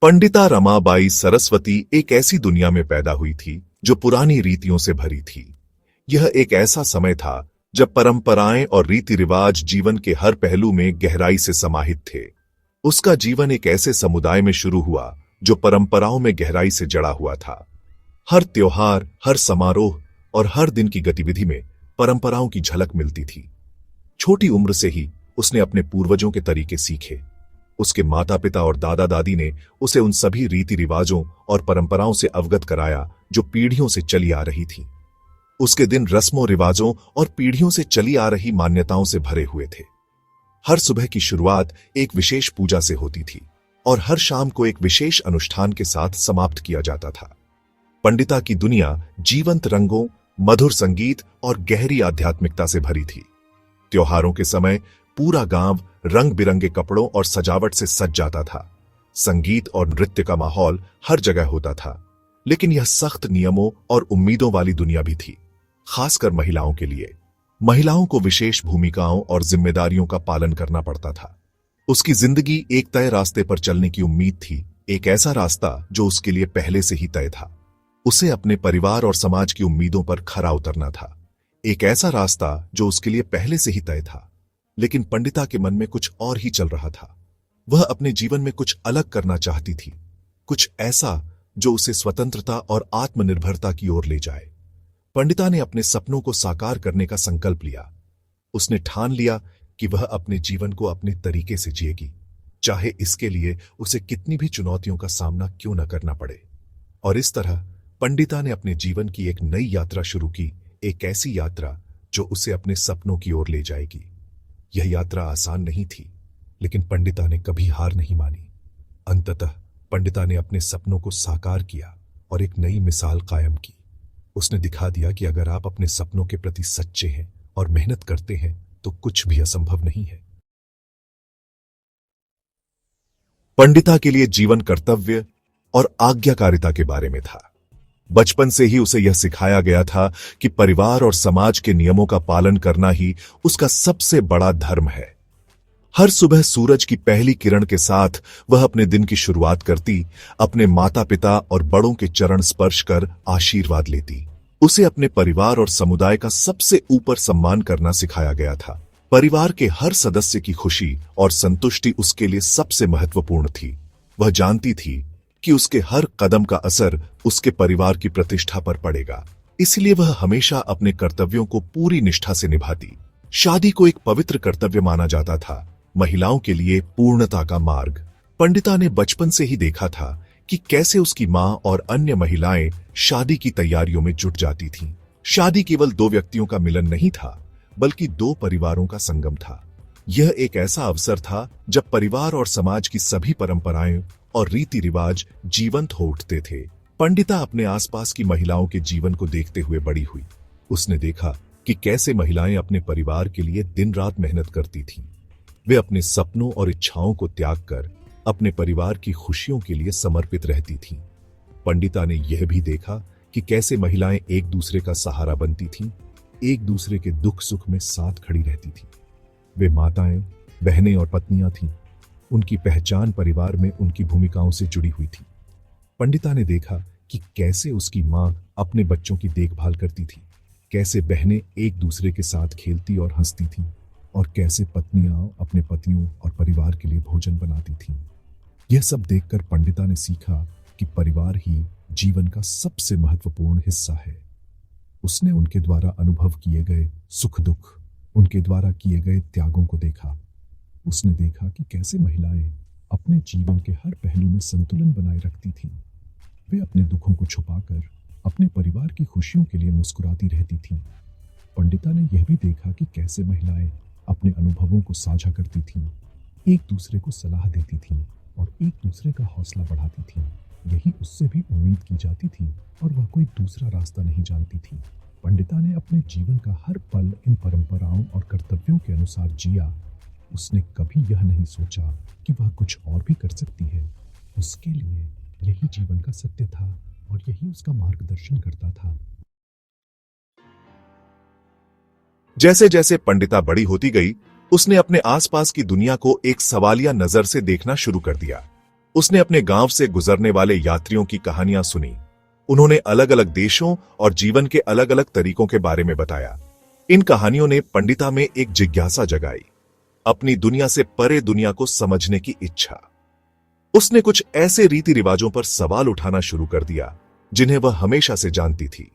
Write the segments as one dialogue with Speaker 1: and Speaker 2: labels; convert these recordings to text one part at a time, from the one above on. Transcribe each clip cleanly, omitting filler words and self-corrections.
Speaker 1: पंडिता रमाबाई सरस्वती एक ऐसी दुनिया में पैदा हुई थी जो पुरानी रीतियों से भरी थी। यह एक ऐसा समय था जब परंपराएं और रीति रिवाज जीवन के हर पहलू में गहराई से समाहित थे। उसका जीवन एक ऐसे समुदाय में शुरू हुआ जो परंपराओं में गहराई से जड़ा हुआ था। हर त्योहार, हर समारोह और हर दिन की गतिविधि में परंपराओं की झलक मिलती थी। छोटी उम्र से ही उसने अपने पूर्वजों के तरीके सीखे। उसके माता पिता और दादा दादी ने उसे उन सभी रीति रिवाजों और परंपराओं से अवगत कराया जो पीढ़ियों से चली आ रही थी। उसके दिन रस्मों रिवाजों और पीढ़ियों से चली आ रही मान्यताओं से भरे हुए थे। हर सुबह की शुरुआत एक विशेष पूजा से होती थी और हर शाम को एक विशेष अनुष्ठान के साथ समाप्त किया जाता था। पंडिता की दुनिया जीवंत रंगों, मधुर संगीत और गहरी आध्यात्मिकता से भरी थी। त्योहारों के समय पूरा गांव रंग बिरंगे कपड़ों और सजावट से सज जाता था। संगीत और नृत्य का माहौल हर जगह होता था, लेकिन यह सख्त नियमों और उम्मीदों वाली दुनिया भी थी, खासकर महिलाओं के लिए। महिलाओं को विशेष भूमिकाओं और जिम्मेदारियों का पालन करना पड़ता था। उसकी जिंदगी एक तय रास्ते पर चलने की उम्मीद थी, एक ऐसा रास्ता जो उसके लिए पहले से ही तय था। उसे अपने परिवार और समाज की उम्मीदों पर खरा उतरना था, एक ऐसा रास्ता जो उसके लिए पहले से ही तय था। लेकिन पंडिता के मन में कुछ और ही चल रहा था। वह अपने जीवन में कुछ अलग करना चाहती थी, कुछ ऐसा जो उसे स्वतंत्रता और आत्मनिर्भरता की ओर ले जाए। पंडिता ने अपने सपनों को साकार करने का संकल्प लिया। उसने ठान लिया कि वह अपने जीवन को अपने तरीके से जिएगी, चाहे इसके लिए उसे कितनी भी चुनौतियों का सामना क्यों न करना पड़े। और इस तरह पंडिता ने अपने जीवन की एक नई यात्रा शुरू की, एक ऐसी यात्रा जो उसे अपने सपनों की ओर ले जाएगी। यह यात्रा आसान नहीं थी, लेकिन पंडिता ने कभी हार नहीं मानी। अंततः पंडिता ने अपने सपनों को साकार किया और एक नई मिसाल कायम की। उसने दिखा दिया कि अगर आप अपने सपनों के प्रति सच्चे हैं और मेहनत करते हैं तो कुछ भी असंभव नहीं है। पंडिता के लिए जीवन कर्तव्य और आज्ञाकारिता के बारे में था। बचपन से ही उसे यह सिखाया गया था कि परिवार और समाज के नियमों का पालन करना ही उसका सबसे बड़ा धर्म है। हर सुबह सूरज की पहली किरण के साथ वह अपने दिन की शुरुआत करती, अपने माता पिता और बड़ों के चरण स्पर्श कर आशीर्वाद लेती। उसे अपने परिवार और समुदाय का सबसे ऊपर सम्मान करना सिखाया गया था। परिवार के हर सदस्य की खुशी और संतुष्टि उसके लिए सबसे महत्वपूर्ण थी। वह जानती थी कि उसके हर कदम का असर उसके परिवार की प्रतिष्ठा पर पड़ेगा, इसलिए वह हमेशा अपने कर्तव्यों को पूरी निष्ठा से निभाती। शादी को एक पवित्र कर्तव्य माना जाता था, महिलाओं के लिए पूर्णता का मार्ग। पंडिता ने बचपन से ही देखा था कि कैसे उसकी मां और अन्य महिलाएं शादी की तैयारियों में जुट जाती थीं। शादी केवल दो व्यक्तियों का मिलन नहीं था, बल्कि दो परिवारों का संगम था। यह एक ऐसा अवसर था जब परिवार और समाज की सभी परंपराएं और रीति रिवाज जीवंत हो उठते थे। पंडिता अपने आसपास की महिलाओं के जीवन को देखते हुए बड़ी हुई। उसने देखा कि कैसे महिलाएं अपने परिवार के लिए दिन रात मेहनत करती थीं। वे अपने सपनों और इच्छाओं को त्याग कर अपने परिवार की खुशियों के लिए समर्पित रहती थीं। पंडिता ने यह भी देखा कि कैसे महिलाएं एक दूसरे का सहारा बनती थीं, एक दूसरे के दुख सुख में साथ खड़ी रहती थीं। वे माताएं, बहनें और पत्नियां थीं। उनकी पहचान परिवार में उनकी भूमिकाओं से जुड़ी हुई थी। पंडिता ने देखा कि कैसे उसकी मां अपने बच्चों की देखभाल करती थी, कैसे बहनें एक दूसरे के साथ खेलती और हंसती थीं, और कैसे पत्नियां अपने पतियों और परिवार के लिए भोजन बनाती थीं। यह सब देखकर पंडिता ने सीखा कि परिवार ही जीवन का सबसे महत्वपूर्ण हिस्सा है। उसने उनके द्वारा अनुभव किए गए सुख दुख, उनके द्वारा किए गए त्यागों को देखा। उसने देखा कि कैसे महिलाएं अपने जीवन के हर पहलू में संतुलन बनाए रखती थीं। वे अपने दुखों को छुपाकर अपने परिवार की खुशियों के लिए मुस्कुराती रहती थीं। पंडिता ने यह भी देखा कि कैसे महिलाएं अपने अनुभवों को साझा करती थीं, एक दूसरे को सलाह देती थीं और एक दूसरे का हौसला बढ़ाती थीं। यही उससे भी उम्मीद की जाती थी और वह कोई दूसरा रास्ता नहीं जानती थी। पंडिता ने अपने जीवन का हर पल इन परंपराओं और कर्तव्यों के अनुसार जिया। उसने कभी यह नहीं सोचा कि वह कुछ और भी कर सकती है। उसके लिए यही जीवन का सत्य था और यही उसका मार्गदर्शन करता था। जैसे जैसे पंडिता बड़ी होती गई, उसने अपने आसपास की दुनिया को एक सवालिया नजर से देखना शुरू कर दिया। उसने अपने गांव से गुजरने वाले यात्रियों की कहानियां सुनी। उन्होंने अलग अलग देशों और जीवन के अलग अलग तरीकों के बारे में बताया। इन कहानियों ने पंडिता में एक जिज्ञासा जगाई, अपनी दुनिया से परे दुनिया को समझने की इच्छा। उसने कुछ ऐसे रीति रिवाजों पर सवाल उठाना शुरू कर दिया जिन्हें वह हमेशा से जानती थी।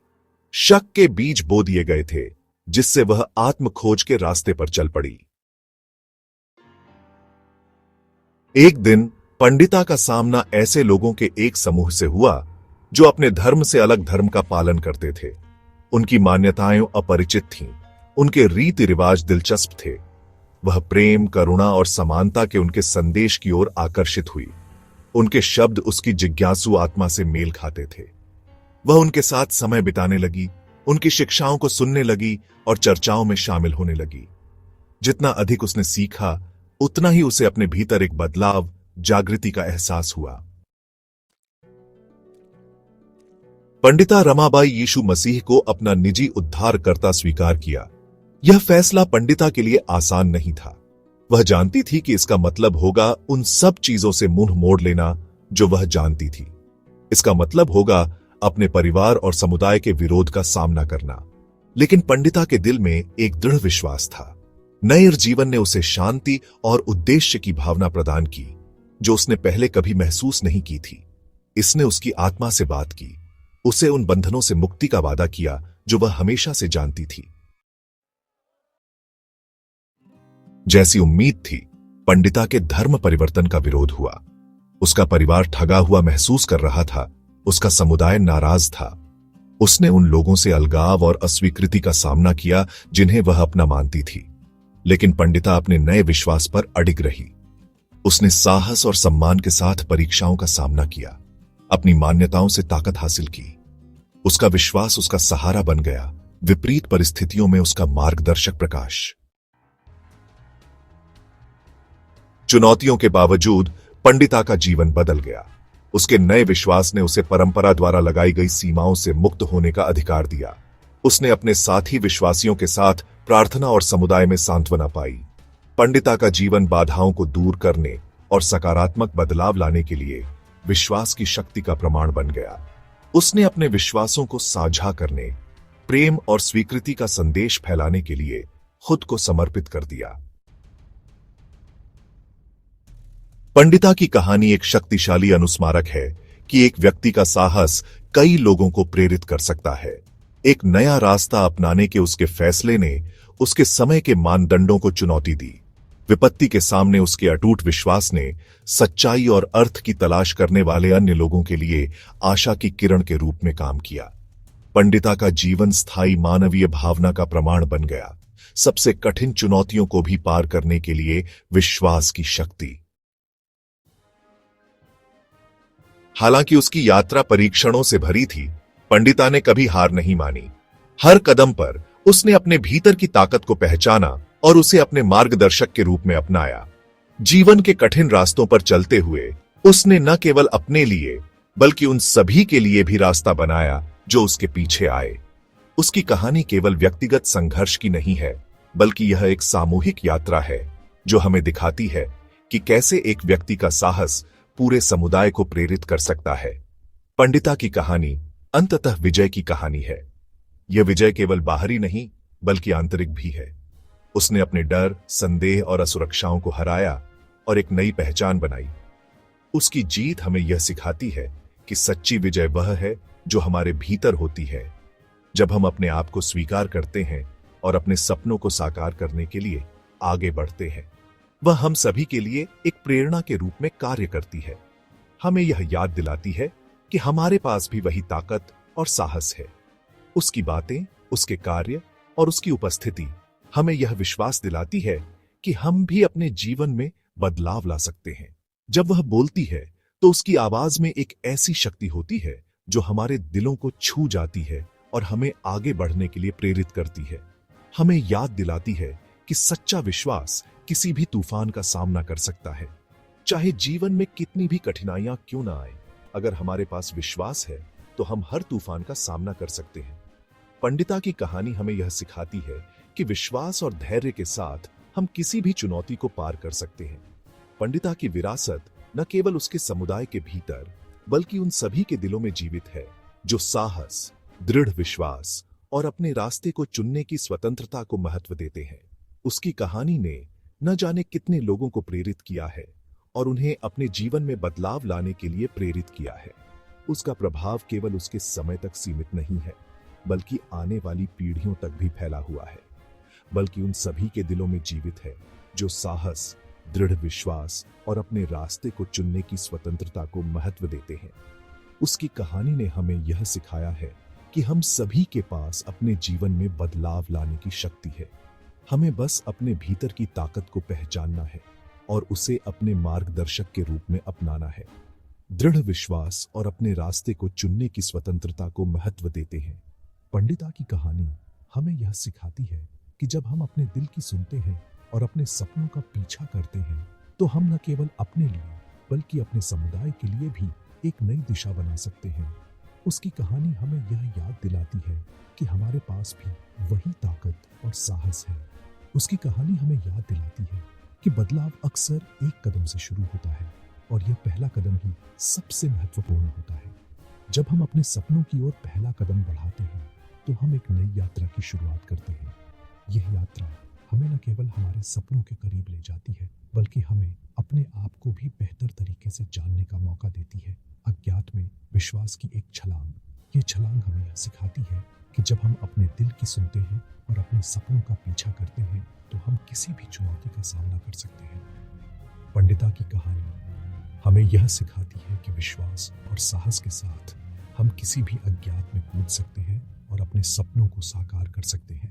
Speaker 1: शक के बीज बो दिए गए थे, जिससे वह आत्म खोज के रास्ते पर चल पड़ी। एक दिन पंडिता का सामना ऐसे लोगों के एक समूह से हुआ जो अपने धर्म से अलग धर्म का पालन करते थे। उनकी मान्यताएं अपरिचित थीं, उनके रीति रिवाज दिलचस्प थे। वह प्रेम, करुणा और समानता के उनके संदेश की ओर आकर्षित हुई। उनके शब्द उसकी जिज्ञासु आत्मा से मेल खाते थे। वह उनके साथ समय बिताने लगी, उनकी शिक्षाओं को सुनने लगी और चर्चाओं में शामिल होने लगी। जितना अधिक उसने सीखा, उतना ही उसे अपने भीतर एक बदलाव, जागृति का एहसास हुआ। पंडिता रमाबाई यीशु मसीह को अपना निजी उद्धारकर्ता स्वीकार किया। यह फैसला पंडिता के लिए आसान नहीं था। वह जानती थी कि इसका मतलब होगा उन सब चीजों से मुंह मोड़ लेना जो वह जानती थी। इसका मतलब होगा अपने परिवार और समुदाय के विरोध का सामना करना। लेकिन पंडिता के दिल में एक दृढ़ विश्वास था। नए जीवन ने उसे शांति और उद्देश्य की भावना प्रदान की, जो उसने पहले कभी महसूस नहीं की थी। इसने उसकी आत्मा से बात की, उसे उन बंधनों से मुक्ति का वादा किया जो वह हमेशा से जानती थी। जैसी उम्मीद थी, पंडिता के धर्म परिवर्तन का विरोध हुआ। उसका परिवार ठगा हुआ महसूस कर रहा था, उसका समुदाय नाराज था। उसने उन लोगों से अलगाव और अस्वीकृति का सामना किया जिन्हें वह अपना मानती थी। लेकिन पंडिता अपने नए विश्वास पर अडिग रही। उसने साहस और सम्मान के साथ परीक्षाओं का सामना किया, अपनी मान्यताओं से ताकत हासिल की। उसका विश्वास उसका सहारा बन गया, विपरीत परिस्थितियों में उसका मार्गदर्शक प्रकाश। चुनौतियों के बावजूद पंडिता का जीवन बदल गया। उसके नए विश्वास ने उसे परंपरा द्वारा लगाई गई सीमाओं से मुक्त होने का अधिकार दिया। उसने अपने साथी विश्वासियों के साथ प्रार्थना और समुदाय में सांत्वना पाई। पंडिता का जीवन बाधाओं को दूर करने और सकारात्मक बदलाव लाने के लिए विश्वास की शक्ति का प्रमाण बन गया। उसने अपने विश्वासों को साझा करने, प्रेम और स्वीकृति का संदेश फैलाने के लिए खुद को समर्पित कर दिया। पंडिता की कहानी एक शक्तिशाली अनुस्मारक है कि एक व्यक्ति का साहस कई लोगों को प्रेरित कर सकता है। एक नया रास्ता अपनाने के उसके फैसले ने उसके समय के मानदंडों को चुनौती दी। विपत्ति के सामने उसके अटूट विश्वास ने सच्चाई और अर्थ की तलाश करने वाले अन्य लोगों के लिए आशा की किरण के रूप में काम किया। पंडिता का जीवन स्थायी मानवीय भावना का प्रमाण बन गया, सबसे कठिन चुनौतियों को भी पार करने के लिए विश्वास की शक्ति। हालांकि उसकी यात्रा परीक्षणों से भरी थी, पंडिता ने कभी हार नहीं मानी। हर कदम पर उसने अपने भीतर की ताकत को पहचाना और उसे अपने मार्गदर्शक के रूप में अपनाया। जीवन के कठिन रास्तों पर चलते हुए उसने न केवल अपने लिए बल्कि उन सभी के लिए भी रास्ता बनाया जो उसके पीछे आए। उसकी कहानी केवल व्यक्तिगत संघर्ष की नहीं है, बल्कि यह एक सामूहिक यात्रा है जो हमें दिखाती है कि कैसे एक व्यक्ति का साहस पूरे समुदाय को प्रेरित कर सकता है। पंडिता की कहानी अंततः विजय की कहानी है। यह विजय केवल बाहरी नहीं बल्कि आंतरिक भी है। उसने अपने डर, संदेह और असुरक्षाओं को हराया और एक नई पहचान बनाई। उसकी जीत हमें यह सिखाती है कि सच्ची विजय वह है जो हमारे भीतर होती है। जब हम अपने आप को स्वीकार करते हैं और अपने सपनों को साकार करने के लिए आगे बढ़ते हैं, वह हम सभी के लिए एक प्रेरणा के रूप में कार्य करती है। हमें यह याद दिलाती है कि हमारे पास भी वही ताकत और साहस है। उसकी बातें, उसके कार्य और उसकी उपस्थिति हमें यह विश्वास दिलाती है कि हम भी अपने जीवन में बदलाव ला सकते हैं। जब वह बोलती है तो उसकी आवाज में एक ऐसी शक्ति होती है जो हमारे दिलों को छू जाती है और हमें आगे बढ़ने के लिए प्रेरित करती है। हमें याद दिलाती है कि सच्चा विश्वास किसी भी तूफान का सामना कर सकता है, चाहे जीवन में कितनी भी कठिनाइयां क्यों ना आए। अगर हमारे पास विश्वास है तो हम हर तूफान का सामना कर सकते हैं। पंडिता की कहानी हमें यह सिखाती है कि विश्वास और धैर्य के साथ हम किसी भी चुनौती को पार कर सकते हैं। पंडिता की विरासत न केवल उसके समुदाय के भीतर बल्कि उन सभी के दिलों में जीवित है जो साहस, दृढ़ विश्वास और अपने रास्ते को चुनने की स्वतंत्रता को महत्व देते हैं। उसकी कहानी ने न जाने कितने लोगों को प्रेरित किया है और उन्हें अपने जीवन में बदलाव लाने के लिए प्रेरित किया है। उसका प्रभाव केवल उसके समय तक सीमित नहीं है, बल्कि आने वाली पीढ़ियों तक भी फैला हुआ है, बल्कि उन सभी के दिलों में जीवित है जो साहस, दृढ़ विश्वास और अपने रास्ते को चुनने की स्वतंत्रता को महत्व देते हैं। उसकी कहानी ने हमें यह सिखाया है कि हम सभी के पास अपने जीवन में बदलाव लाने की शक्ति है। हमें बस अपने भीतर की ताकत को पहचानना है और उसे अपने मार्गदर्शक के रूप में अपनाना है। दृढ़ विश्वास और अपने रास्ते को चुनने की स्वतंत्रता को महत्व देते हैं। पंडिता की कहानी हमें यह सिखाती है कि जब हम अपने दिल की सुनते हैं और अपने सपनों का पीछा करते हैं तो हम न केवल अपने लिए बल्कि अपने समुदाय के लिए भी एक नई दिशा बना सकते हैं। उसकी कहानी हमें यह याद दिलाती है कि हमारे पास भी वही ताकत और साहस है। उसकी कहानी हमें याद दिलाती है कि बदलाव अक्सर एक कदम से शुरू होता है और यह पहला कदम ही सबसे महत्वपूर्ण होता है। जब हम अपने सपनों की ओर पहला कदम बढ़ाते हैं तो हम एक नई यात्रा की शुरुआत करते हैं। यह यात्रा हमें न केवल हमारे सपनों के करीब ले जाती है बल्कि हमें अपने आप को भी बेहतर तरीके से जानने का मौका देती है। अज्ञात में विश्वास की एक छलांग। ये छलांग हमें यह सिखाती है कि जब हम अपने दिल की सुनते हैं और अपने सपनों का पीछा करते हैं तो हम किसी भी चुनौती का सामना कर सकते हैं। पंडिता की कहानी हमें यह सिखाती है कि विश्वास और साहस के साथ हम किसी भी अज्ञात में कूद सकते हैं और अपने सपनों को साकार कर सकते हैं।